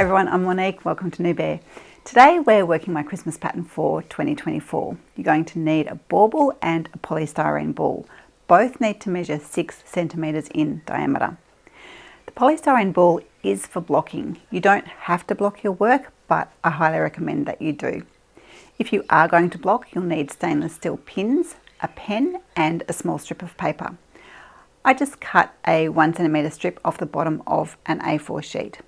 Hi everyone, I'm Monique. Welcome to New Bear. Today we're working my Christmas pattern for 2024. You're going to need a bauble and a polystyrene ball. Both need to measure 6 centimetres in diameter. The polystyrene ball is for blocking. You don't have to block your work, but I highly recommend that you do. If you are going to block, you'll need stainless steel pins, a pen and a small strip of paper. I just cut a 1 centimetre strip off the bottom of an A4 sheet.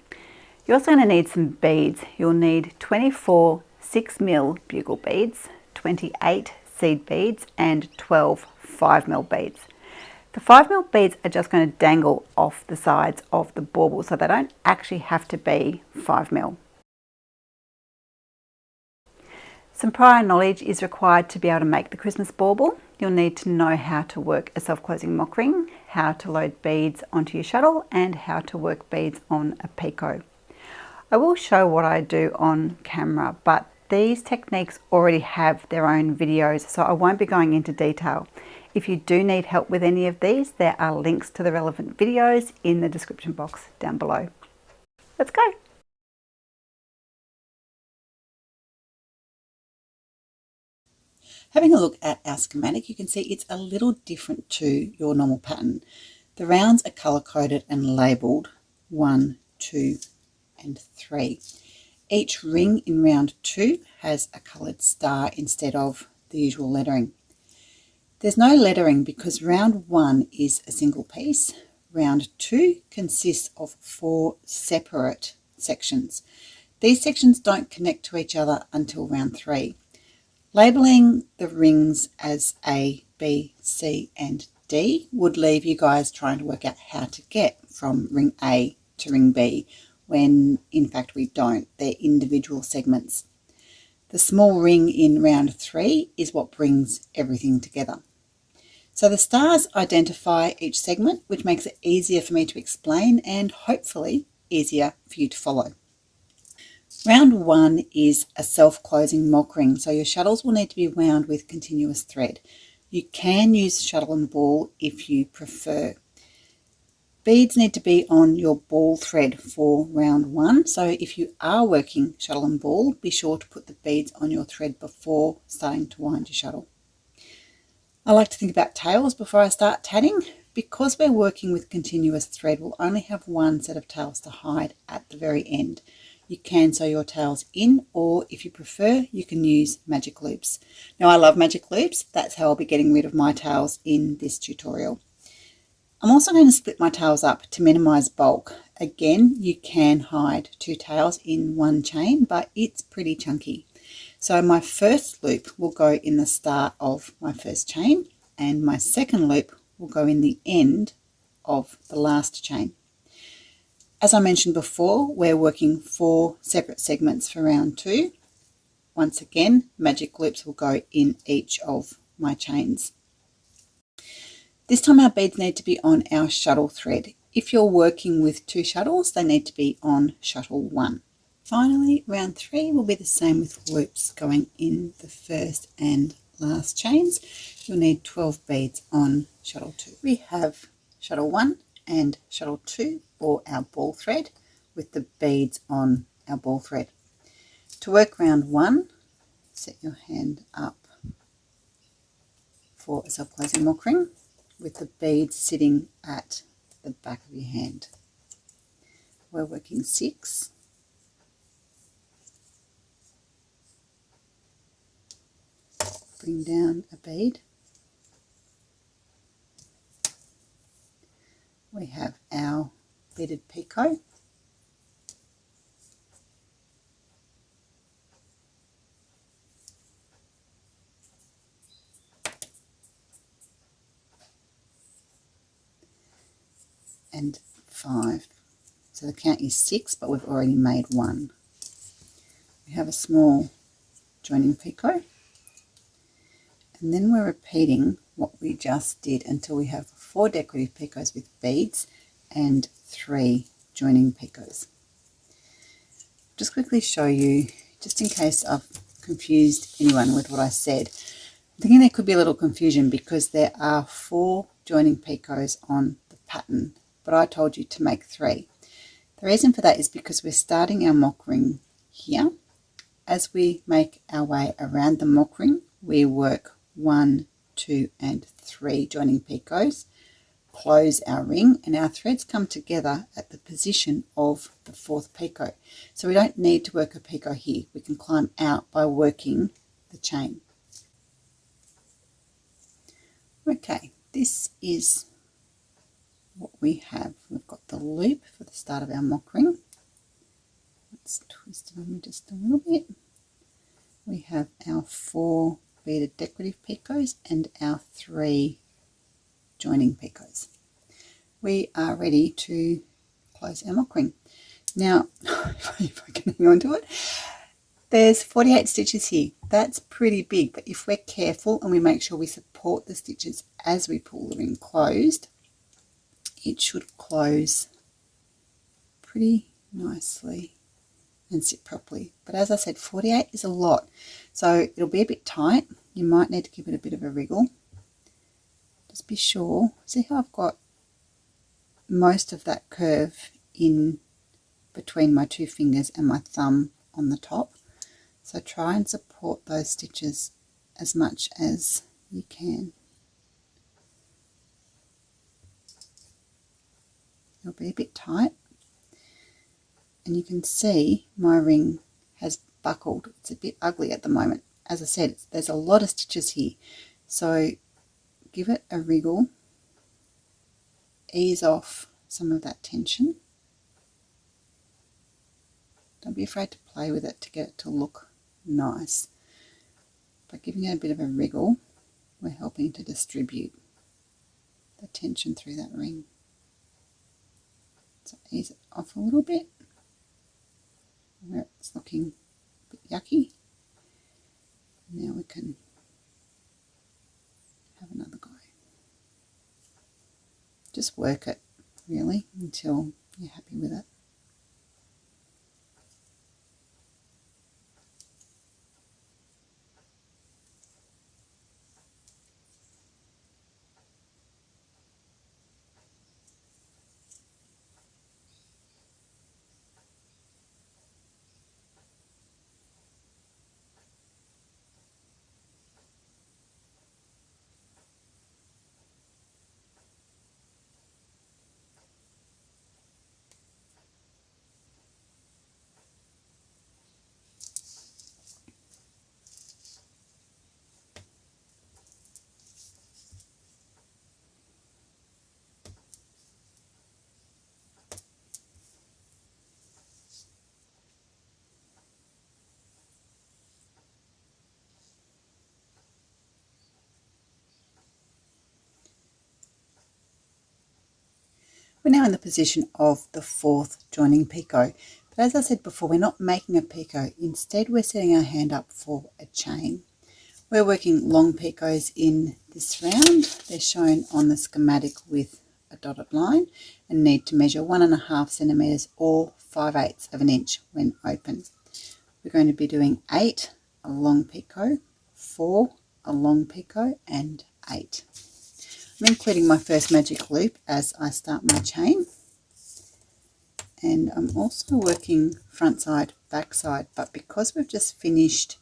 You're also going to need some beads. You'll need 24 6mm bugle beads, 28 seed beads and 12 5mm beads. The 5mm beads are just going to dangle off the sides of the bauble, so they don't actually have to be 5mm. Some prior knowledge is required to be able to make the Christmas bauble. You'll need to know how to work a self-closing mock ring, how to load beads onto your shuttle and how to work beads on a picot. I will show what I do on camera, but these techniques already have their own videos, so I won't be going into detail. If you do need help with any of these, there are links to the relevant videos in the description box down below. Let's go! Having a look at our schematic, you can see it's a little different to your normal pattern. The rounds are colour-coded and labelled 1, 2 and 3. Each ring in round 2 has a coloured star instead of the usual lettering. There's no lettering because round 1 is a single piece. Round 2 consists of 4 separate sections. These sections don't connect to each other until round 3. Labelling the rings as A, B, C and D would leave you guys trying to work out how to get from ring A to ring B, when in fact we don't. They're individual segments. The small ring in round 3 is what brings everything together. So the stars identify each segment, which makes it easier for me to explain and hopefully easier for you to follow. Round 1 is a self-closing mock ring, so your shuttles will need to be wound with continuous thread. You can use shuttle and ball if you prefer. Beads need to be on your ball thread for round 1, so if you are working shuttle and ball, be sure to put the beads on your thread before starting to wind your shuttle. I like to think about tails before I start tatting. Because we're working with continuous thread, we'll only have one set of tails to hide at the very end. You can sew your tails in, or if you prefer, you can use magic loops. Now I love magic loops, that's how I'll be getting rid of my tails in this tutorial. I'm also going to split my tails up to minimize bulk. Again, you can hide 2 tails in one chain, but it's pretty chunky. So my first loop will go in the start of my first chain, and my second loop will go in the end of the last chain. As I mentioned before, we're working 4 separate segments for round 2. Once again, magic loops will go in each of my chains. This time our beads need to be on our shuttle thread. If you're working with 2 shuttles, they need to be on shuttle 1. Finally, round 3 will be the same with loops going in the first and last chains. You'll need 12 beads on shuttle 2. We have shuttle 1 and shuttle 2 for our ball thread with the beads on our ball thread. To work round 1, set your hand up for a self-closing mock ring with the beads sitting at the back of your hand. We're working 6. Bring down a bead. We have our beaded picot. And 5. So the count is 6, but we've already made 1. We have a small joining picot, and then we're repeating what we just did until we have 4 decorative picots with beads and 3 joining picots. Just quickly show you, just in case I've confused anyone with what I said. I'm thinking there could be a little confusion because there are 4 joining picots on the pattern, but I told you to make 3. The reason for that is because we're starting our mock ring here. As we make our way around the mock ring, we work 1, 2 and 3 joining picots, close our ring, and our threads come together at the position of the 4th picot. So we don't need to work a picot here. We can climb out by working the chain. Okay, this is what we have. We've got the loop for the start of our mock ring. Let's twist it on just a little bit. We have our 4 beaded decorative picots and our 3 joining picots. We are ready to close our mock ring. Now, if I can hang on to it, there's 48 stitches here. That's pretty big, but if we're careful and we make sure we support the stitches as we pull the ring closed, it should close pretty nicely and sit properly. But as I said, 48 is a lot, so it'll be a bit tight. You might need to give it a bit of a wriggle. Just be sure. See how I've got most of that curve in between my 2 fingers and my thumb on the top. So try and support those stitches as much as you can. It'll be a bit tight, and you can see my ring has buckled. It's a bit ugly at the moment. As I said, there's a lot of stitches here, so give it a wriggle, ease off some of that tension. Don't be afraid to play with it to get it to look nice. By giving it a bit of a wriggle, we're helping to distribute the tension through that ring. So ease it off a little bit where it's looking a bit yucky. Now we can have another go. Just work it really until you're happy with it. We're now in the position of the 4th joining picot, but as I said before, we're not making a picot. Instead, we're setting our hand up for a chain. We're working long picots in this round. They're shown on the schematic with a dotted line and need to measure 1.5 centimetres or 5/8 of an inch when open. We're going to be doing 8 a long picot, 4 a long picot and 8. I'm including my first magic loop as I start my chain, and I'm also working front side, back side, but because we've just finished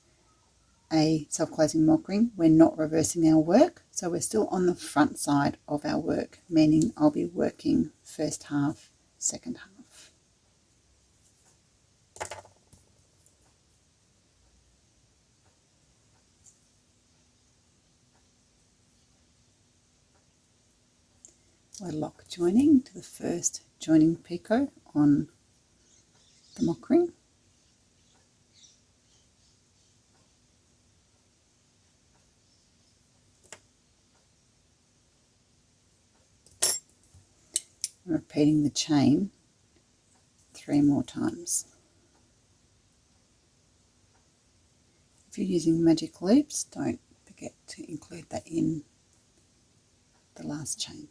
a self-closing mock ring, we're not reversing our work, so we're still on the front side of our work, meaning I'll be working first half, second half. We're lock joining to the first joining picot on the mock ring. I'm repeating the chain 3 more times. If you're using magic loops, don't forget to include that in the last chain.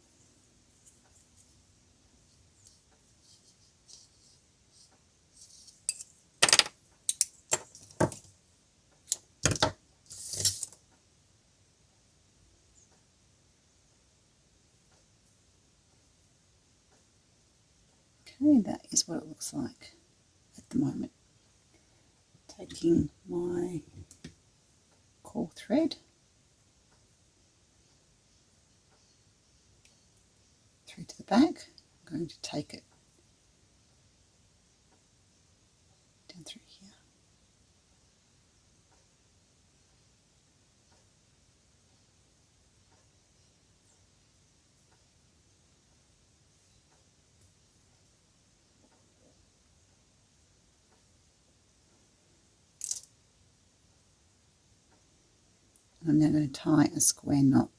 Okay, that is what it looks like at the moment. Taking my core thread through to the back, I'm going to take it down through here. I'm now going to tie a square knot.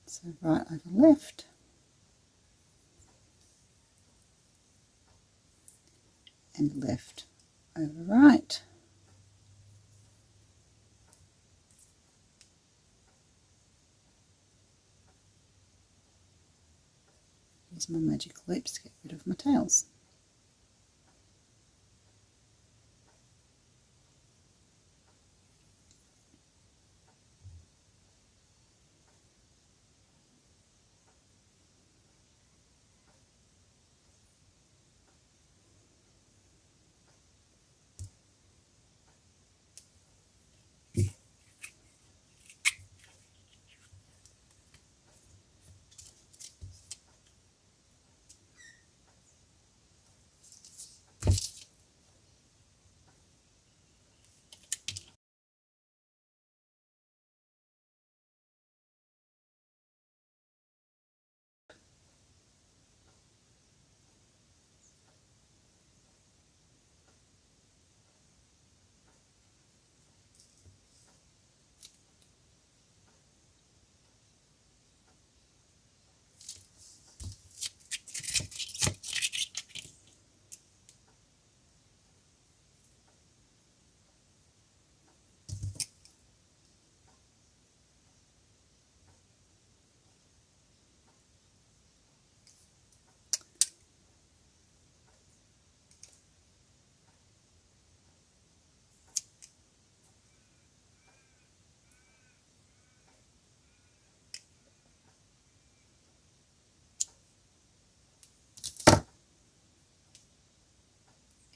So right over left, and left over right. Use my magic loops to get rid of my tails.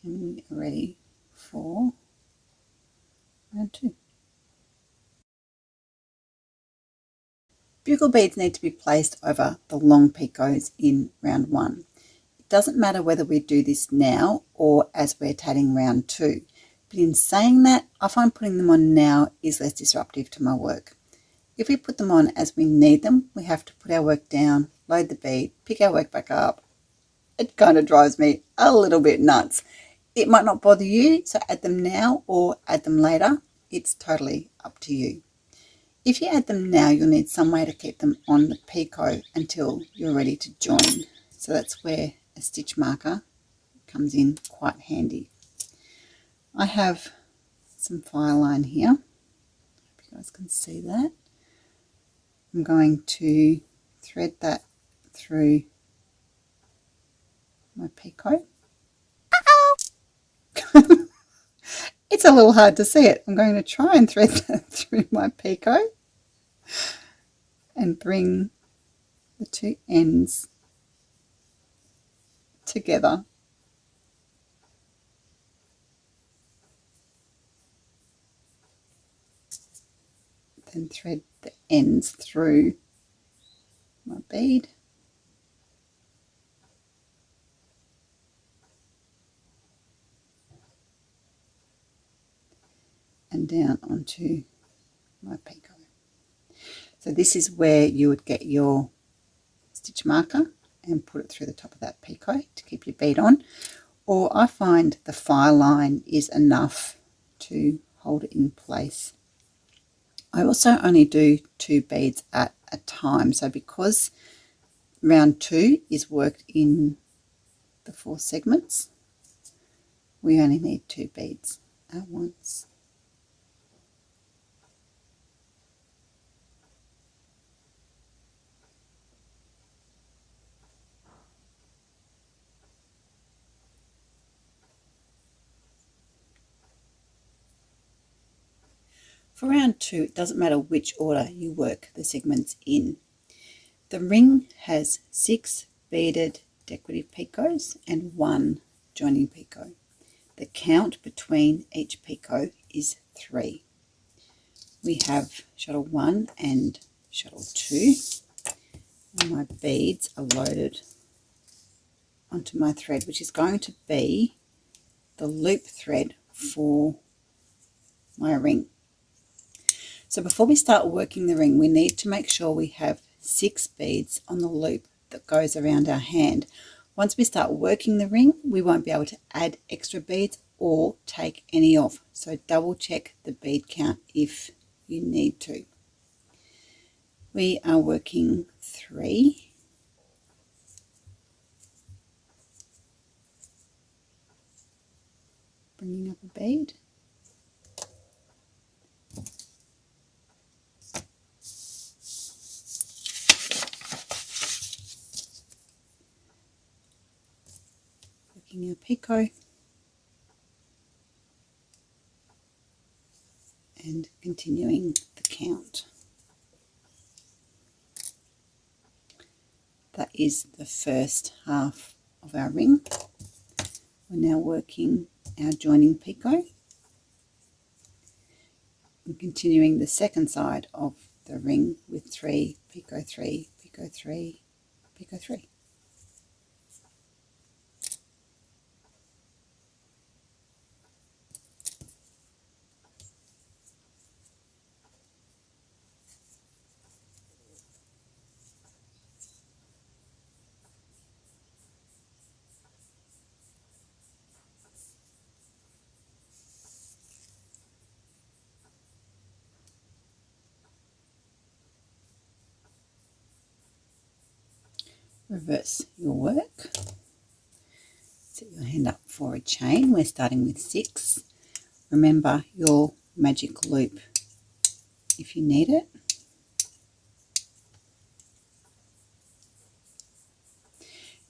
And we are ready for round 2. Bugle beads need to be placed over the long picots in round 1. It doesn't matter whether we do this now or as we're tatting round 2. But in saying that, I find putting them on now is less disruptive to my work. If we put them on as we need them, we have to put our work down, load the bead, pick our work back up. It kind of drives me a little bit nuts. It might not bother you, so add them now or add them later. It's totally up to you. If you add them now, you'll need some way to keep them on the picot until you're ready to join. So that's where a stitch marker comes in quite handy. I have some file line here. Hope you guys can see that. I'm going to thread that through my picot. It's a little hard to see it. I'm going to try and thread that through my picot and bring the two ends together. Then thread the ends through my bead. And down onto my picot. So this is where you would get your stitch marker and put it through the top of that picot to keep your bead on. Or I find the file line is enough to hold it in place. I also only do 2 beads at a time. So because round 2 is worked in the 4 segments, we only need 2 beads at once. For round 2, it doesn't matter which order you work the segments in. The ring has 6 beaded decorative picots and 1 joining picot. The count between each picot is 3. We have shuttle 1 and shuttle 2, and my beads are loaded onto my thread, which is going to be the loop thread for my ring. So before we start working the ring, we need to make sure we have 6 beads on the loop that goes around our hand. Once we start working the ring, we won't be able to add extra beads or take any off. So double check the bead count if you need to. We are working 3. Bringing up a bead. Working our picot. And continuing the count. That is the first half of our ring. We're now working our joining picot and continuing the second side of the ring with 3 picot 3 picot 3 picot 3. Reverse your work. Set your hand up for a chain. We're starting with 6. Remember your magic loop if you need it.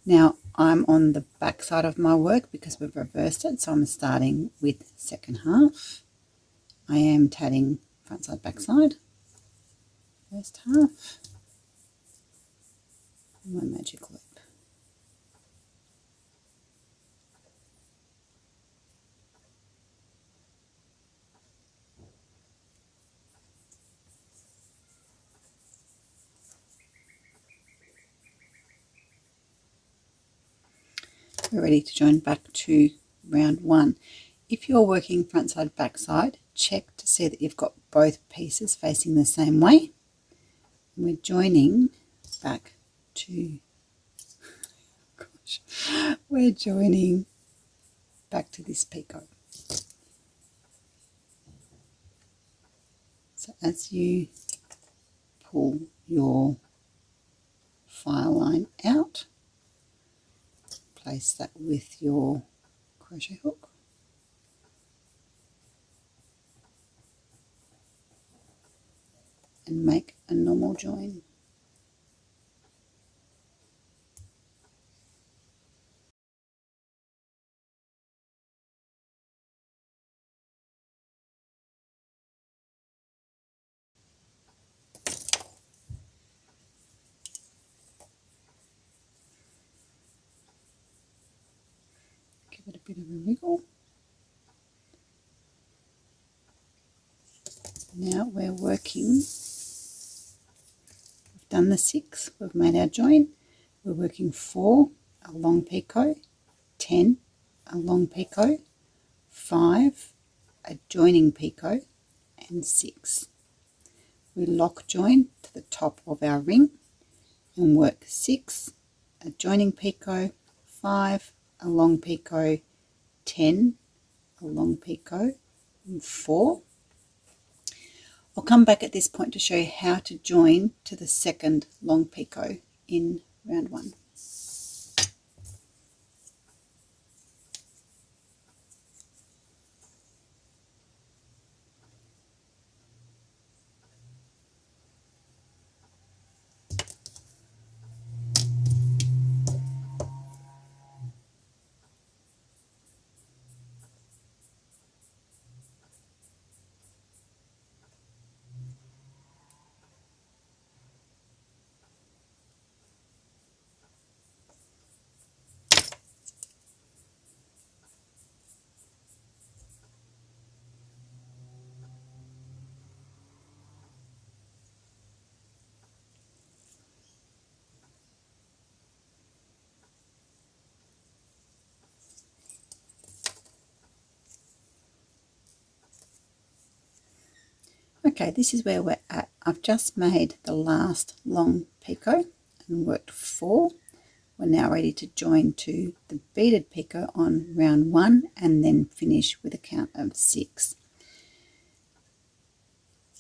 Now I'm on the back side of my work because we've reversed it, so I'm starting with second half. I am tatting front side, back side, first half, and my magic loop. We're ready to join back to round 1. If you're working front side, back side, check to see that you've got both pieces facing the same way. And we're joining back to, we're joining back to this picot. So as you pull your file line out, place that with your crochet hook. And make a normal join. Give it a bit of a wriggle. Now we're working, we've done the 6, we've made our join. We're working 4, a long picot, 10, a long picot, 5, a joining picot, and 6. We lock join to the top of our ring and work 6, a joining picot, 5, a long picot, 10, a long picot, and 4. I'll come back at this point to show you how to join to the second long picot in round 1. Okay, this is where we're at. I've just made the last long picot and worked 4. We're now ready to join to the beaded picot on round 1 and then finish with a count of 6.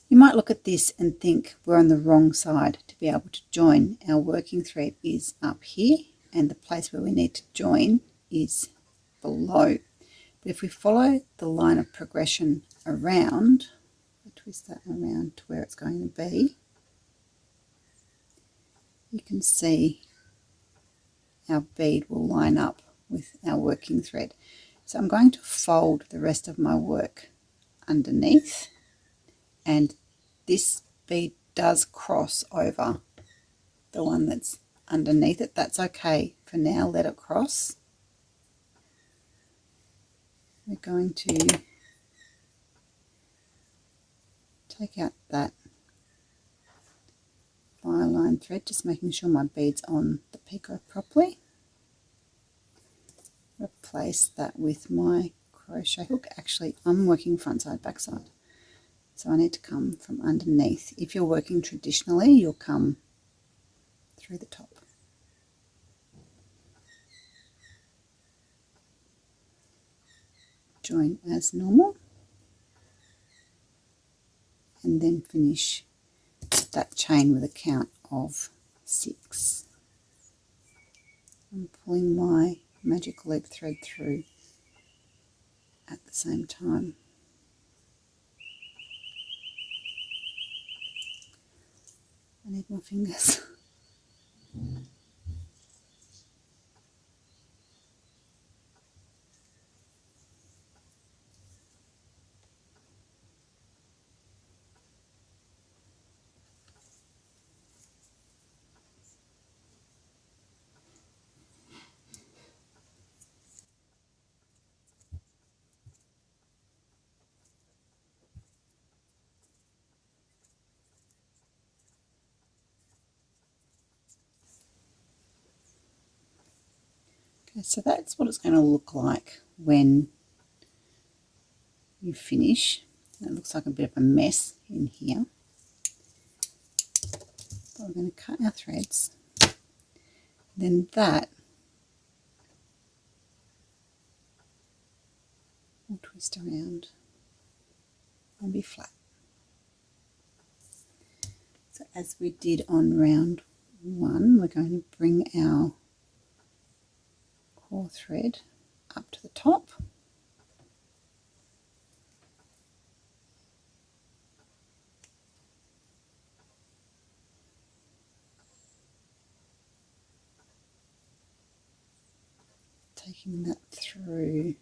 You might look at this and think we're on the wrong side to be able to join. Our working thread is up here and the place where we need to join is below. But if we follow the line of progression around, twist that around to where it's going to be, you can see our bead will line up with our working thread. So I'm going to fold the rest of my work underneath, and this bead does cross over the one that's underneath it. That's okay for now, let it cross. We're going to take out that bi-line thread, just making sure my bead's on the picot properly. Replace that with my crochet hook. Actually, I'm working front side, back side, so I need to come from underneath. If you're working traditionally, you'll come through the top. Join as normal and then finish that chain with a count of 6. I'm pulling my magic loop thread through at the same time. I need my fingers. Okay, so that's what it's going to look like when you finish. It looks like a bit of a mess in here. But we're going to cut our threads. Then that will twist around and be flat. So as we did on round 1, we're going to bring our core thread up to the top. Taking that through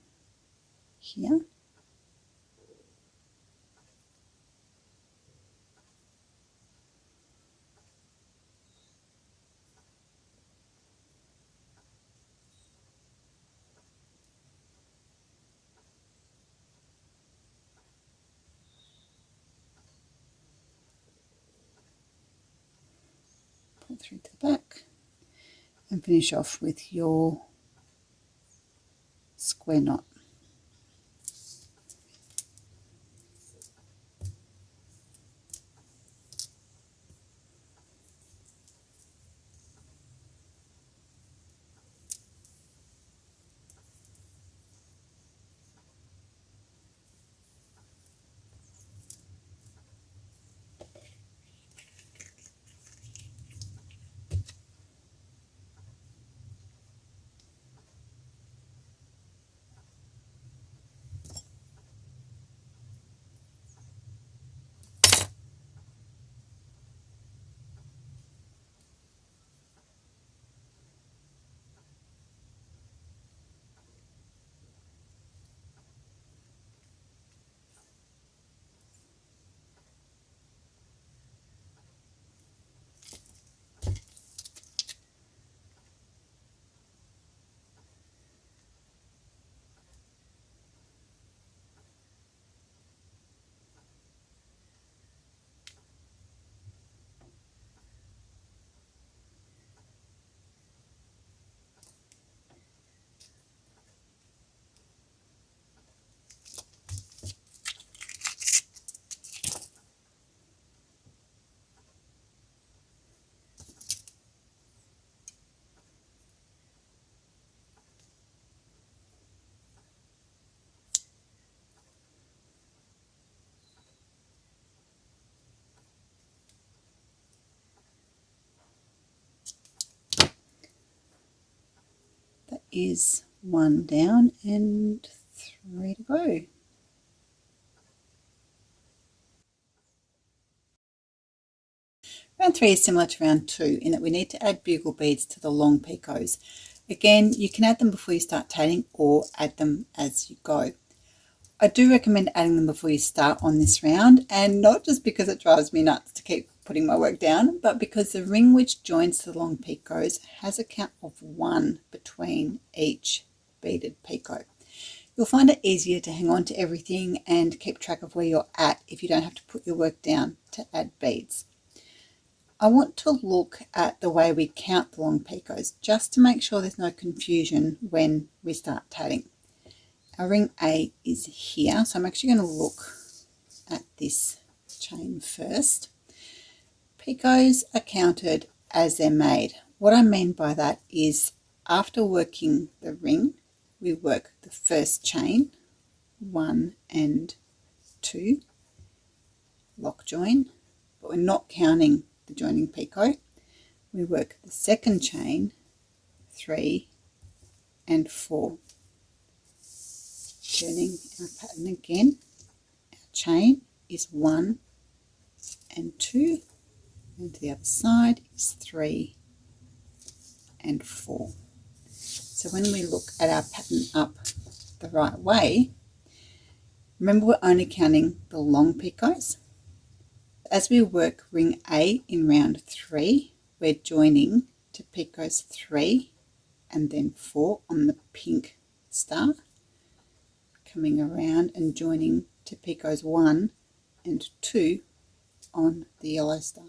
here. Pull through to the back and finish off with your square knot. is 1 down and 3 to go. Round 3 is similar to round 2 in that we need to add bugle beads to the long picots. Again, you can add them before you start tatting or add them as you go. I do recommend adding them before you start on this round, and not just because it drives me nuts to keep putting my work down, but because the ring which joins the long picots has a count of 1 between each beaded picot. You'll find it easier to hang on to everything and keep track of where you're at if you don't have to put your work down to add beads. I want to look at the way we count the long picots just to make sure there's no confusion when we start tatting. Our ring A is here, so I'm actually going to look at this chain first. Picots are counted as they're made. What I mean by that is after working the ring, we work the first chain, 1 and 2, lock join, but we're not counting the joining picot. We work the second chain, 3 and 4. Turning our pattern again, our chain is 1 and 2, and to the other side is 3 and 4. So when we look at our pattern up the right way, remember we're only counting the long picots. As we work ring A in round 3, we're joining to picots 3 and then 4 on the pink star, coming around and joining to picots 1 and 2 on the yellow star.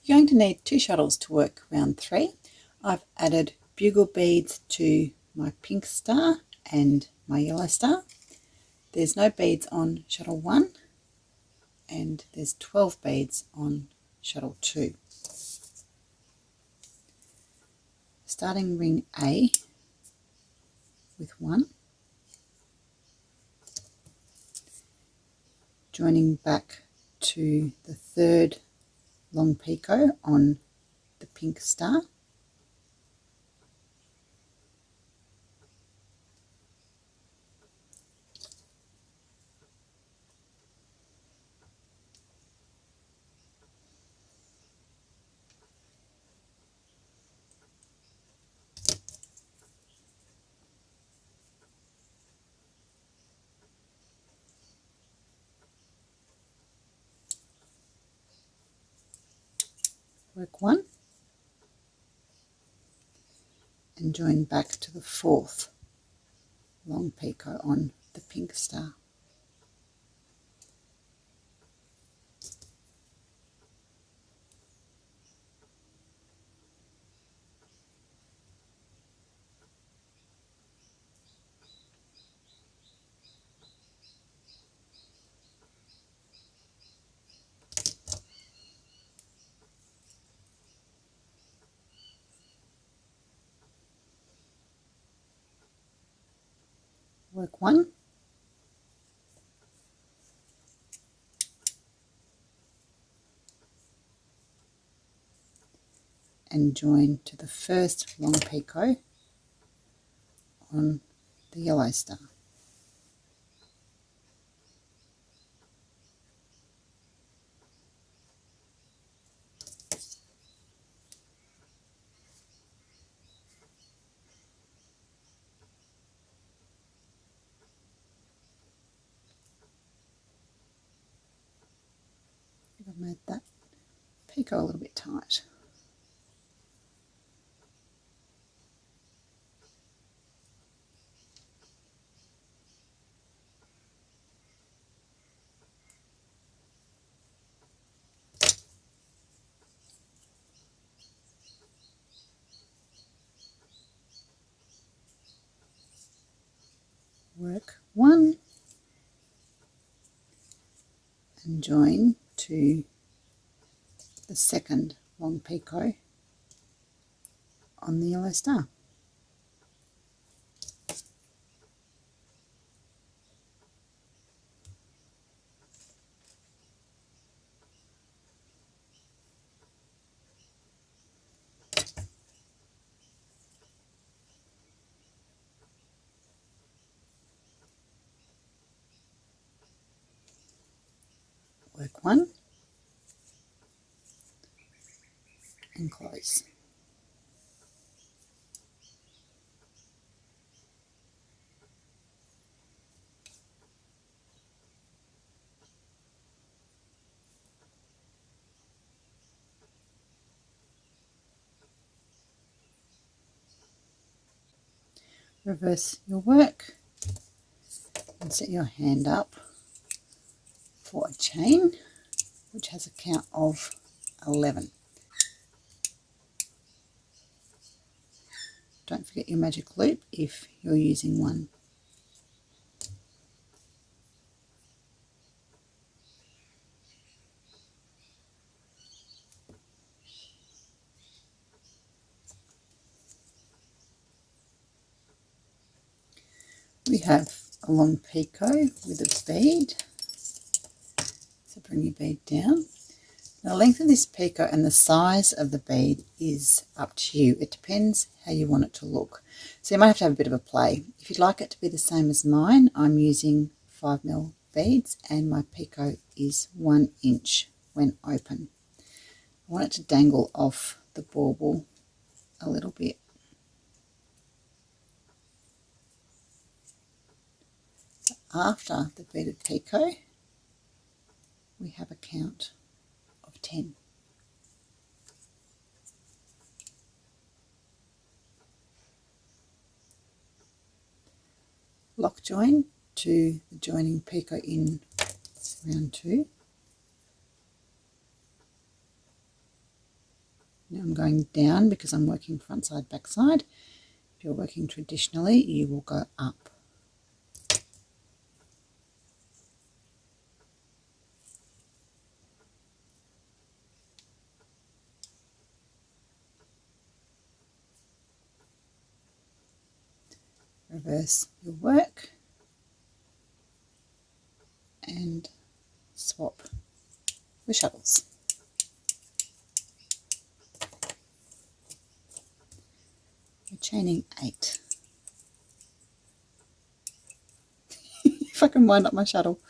You're going to need 2 shuttles to work round 3. I've added bugle beads to my pink star and my yellow star. There's no beads on shuttle 1 and there's 12 beads on shuttle 2. Starting ring A with 1, joining back to the third long picot on the pink star, work 1 and join back to the fourth long picot on the pink star. Work 1 and join to the first long picot on the yellow star. I've made that picot a little bit tight. Work 1 and join to the second long picot on the yellow star. work 1 and close. Reverse your work and set your hand up for a chain which has a count of 11. Don't forget your magic loop if you're using one. We have a long picot with a bead, so bring your bead down. Now, the length of this picot and the size of the bead is up to you. It depends how you want it to look. So you might have to have a bit of a play. If you'd like it to be the same as mine, I'm using 5mm beads and my picot is 1 inch when open. I want it to dangle off the bauble a little bit. After the beaded picot, we have a count of 10. Lock join to the joining picot in round 2. Now I'm going down because I'm working front side, back side. If you're working traditionally, you will go up. Reverse your work and swap the shuttles. We're chaining 8. If I can wind up my shuttle.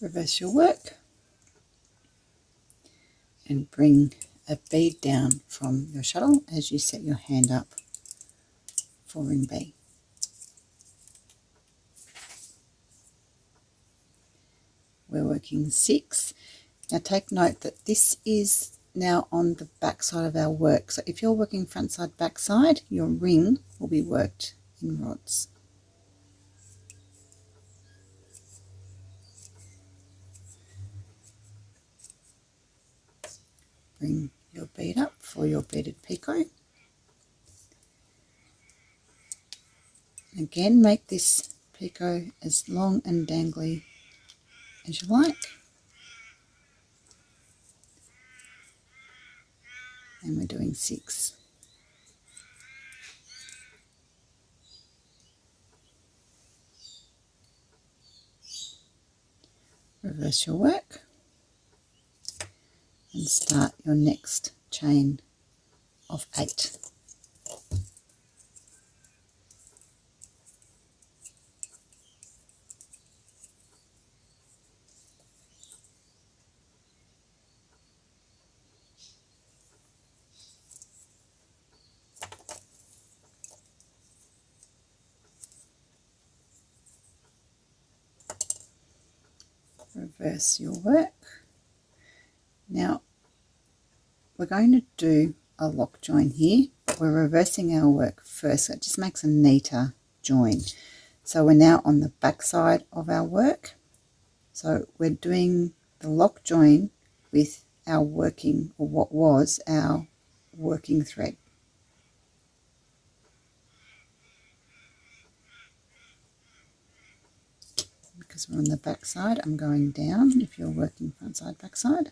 Reverse your work and bring a bead down from your shuttle as you set your hand up for ring B. We're working 6. Now take note that this is now on the back side of our work. So if you're working front side, back side, your ring will be worked in rods. Bring your bead up for your beaded picot. Again, make this picot as long and dangly as you like. And we're doing 6. Reverse your work and start your next chain of 8. Reverse your work. Now we're going to do a lock join here. We're reversing our work first, so it just makes a neater join. So we're now on the back side of our work. So we're doing the lock join with our working, or what was our working thread. Because we're on the back side, I'm going down if you're working front side, back side.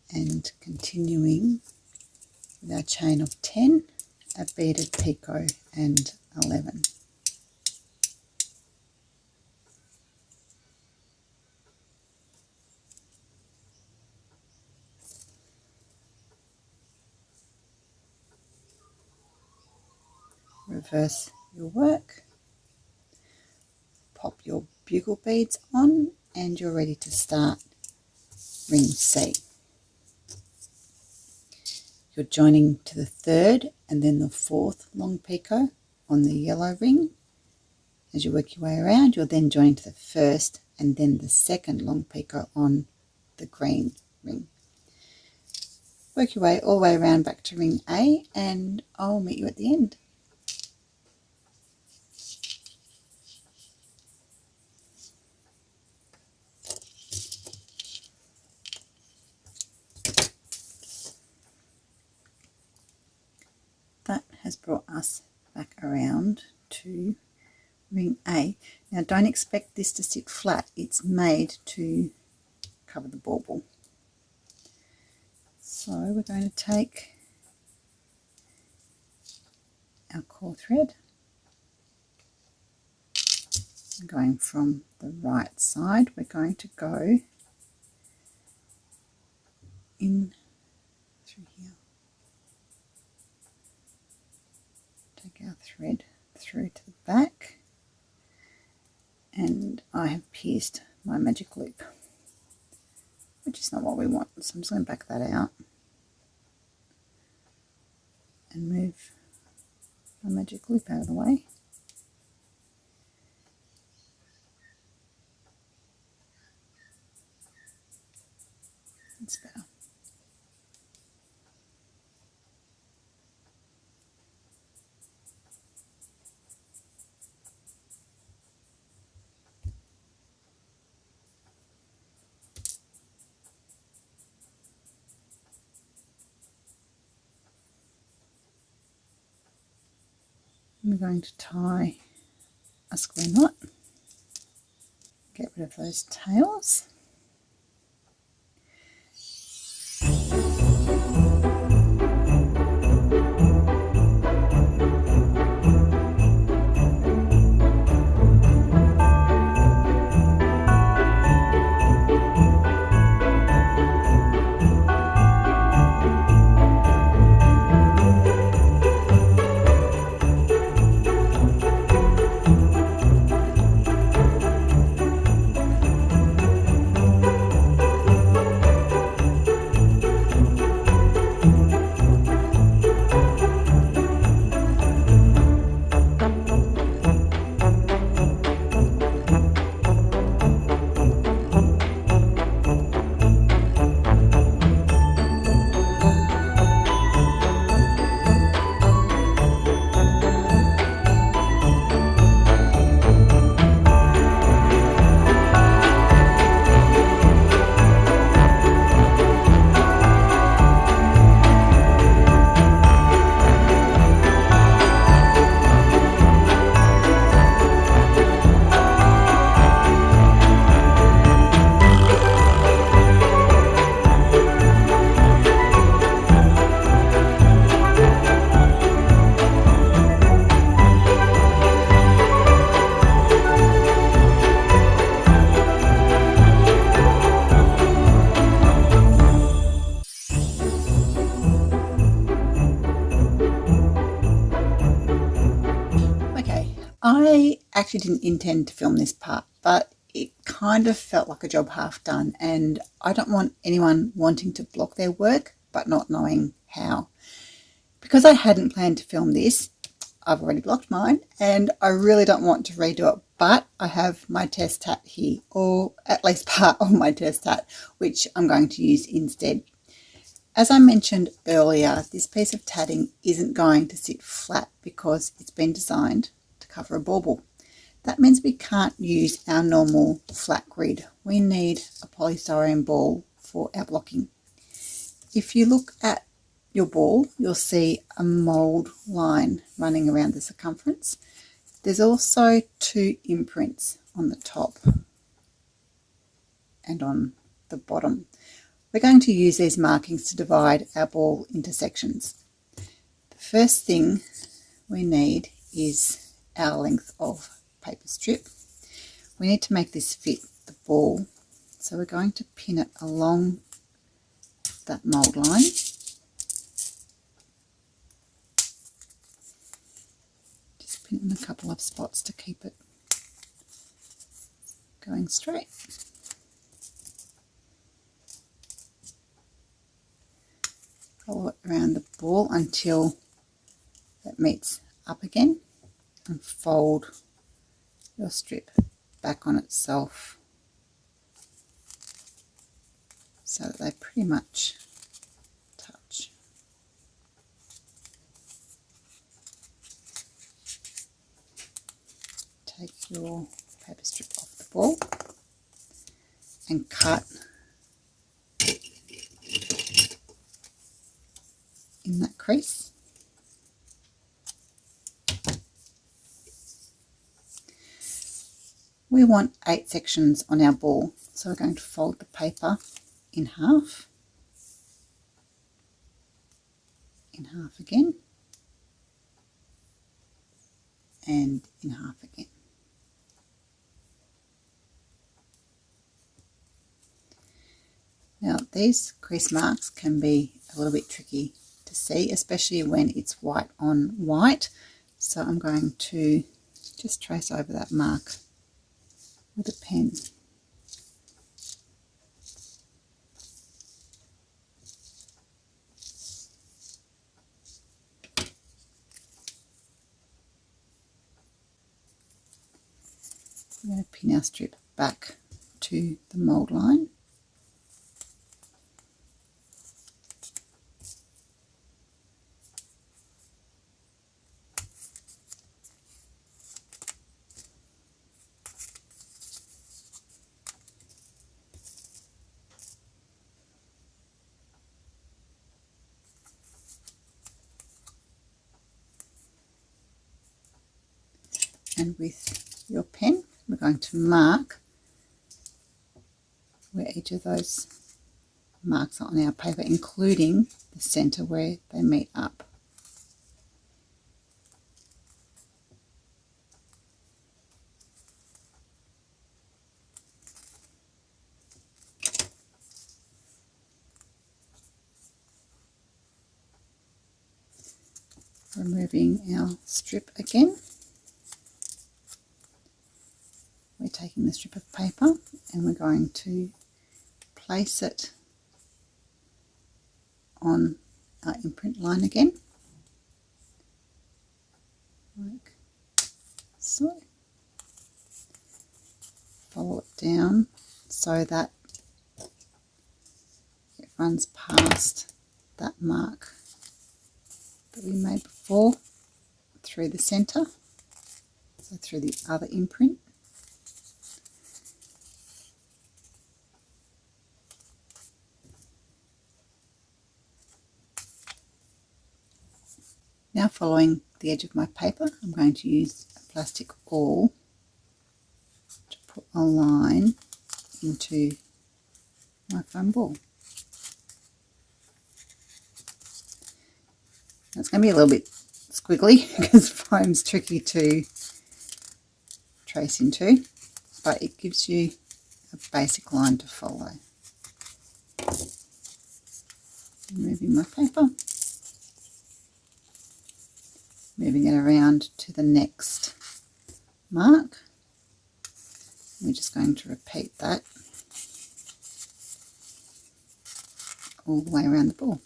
And continuing with our chain of 10, a beaded picot and 11. reverse your work, pop your bugle beads on, and you're ready to start ring C. You're joining to the third and then the fourth long picot on the yellow ring. As you work your way around, you're then joining to the first and then the second long picot on the green ring. Work your way all the way around back to ring A, and I'll meet you at the end. That has brought us back around to ring A. Now don't expect this to sit flat, it's made to cover the bauble. So we're going to take our core thread, going from the right side, we're going to go in through here, take our thread through to the back, and I have pierced my magic loop, which is not what we want, so I'm just going to back that out and move my magic loop out of the way. That's better. We're going to tie a square knot, get rid of those tails. I actually didn't intend to film this part, but it kind of felt like a job half done, and I don't want anyone wanting to block their work but not knowing how. Because I hadn't planned to film this, I've already blocked mine, and I really don't want to redo it, but I have my test tat here, or at least part of my test tat, which I'm going to use instead. As I mentioned earlier, this piece of tatting isn't going to sit flat because it's been designed to cover a bauble. That means we can't use our normal flat grid. We need a polystyrene ball for our blocking. If you look at your ball, you'll see a mould line running around the circumference. There's also 2 imprints on the top and on the bottom. We're going to use these markings to divide our ball into sections. The first thing we need is our length of paper strip. We need to make this fit the ball, so we're going to pin it along that mould line. a couple of spots to keep it going straight. Follow it around the ball until it meets up again, and fold your strip back on itself so that they pretty much touch. Take your paper strip off the ball and cut in that crease. We want 8 sections on our ball, so we're going to fold the paper in half again, and in half again. Now these crease marks can be a little bit tricky to see, especially when it's white on white, so I'm going to just trace over that mark with a pen. I'm going to pin our strip back to the mould line. And with your pen, we're going to mark where each of those marks are on our paper, including the centre where they meet up. Removing our strip again. We're taking the strip of paper and we're going to place it on our imprint line again, like so. Follow it down so that it runs past that mark that we made before through the centre, so through the other imprint. Now, following the edge of my paper, I'm going to use a plastic awl to put a line into my foam ball. Now, it's going to be a little bit squiggly because foam's tricky to trace into, but it gives you a basic line to follow. Removing my paper. Moving it around to the next mark. We're just going to repeat that all the way around the ball.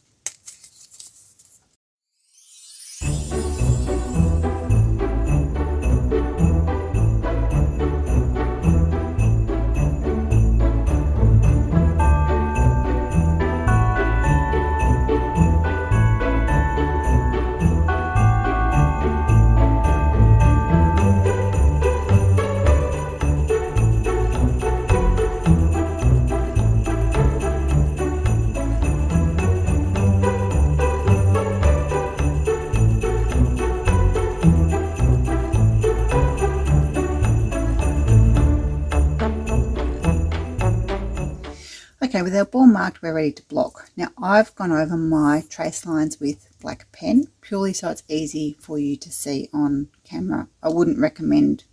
Okay, with our ball marked, we're ready to block. Now, I've gone over my trace lines with black pen, purely so it's easy for you to see on camera. I wouldn't recommend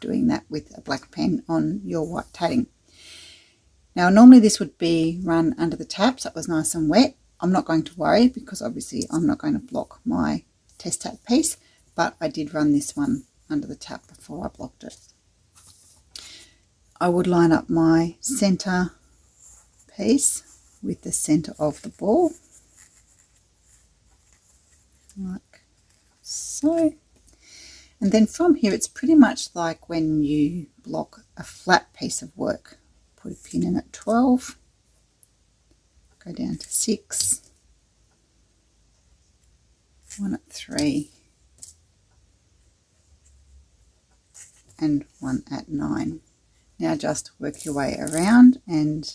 doing that with a black pen on your white tatting. Now, normally this would be run under the tap, so it was nice and wet. I'm not going to worry because obviously I'm not going to block my test tat piece, but I did run this one under the tap before I blocked it. I would line up my centre piece with the centre of the ball, like so. And then from here, it's pretty much like when you block a flat piece of work. Put a pin in at 12, go down to 6, 1 at 3, and 1 at 9. Now just work your way around and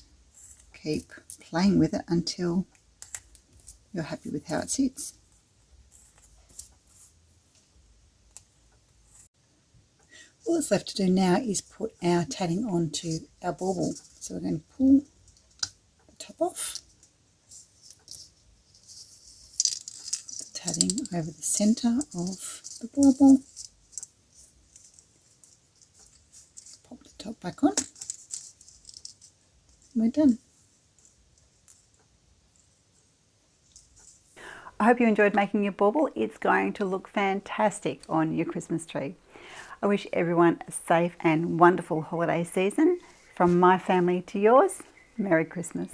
keep playing with it until you're happy with how it sits. All that's left to do now is put our tatting onto our bauble. So we're going to pull the top off, the tatting over the centre of the bauble, pop the top back on, and we're done. I hope you enjoyed making your bauble. It's going to look fantastic on your Christmas tree. I wish everyone a safe and wonderful holiday season. From my family to yours, Merry Christmas.